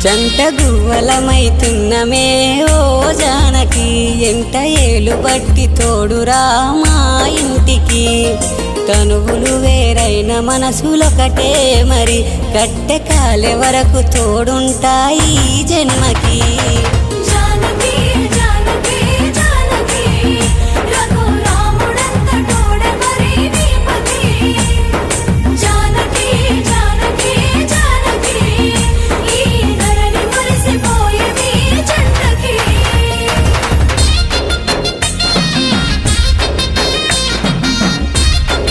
జంట గువ్వలమైతున్నమే ఓ జానకి ఎంట ఏలు బట్టి తోడురా మా ఇంటికి తనువులు వేరైన మనసులొకటే మరి కట్టె కాలే వరకు తోడుంటాయి జన్మకి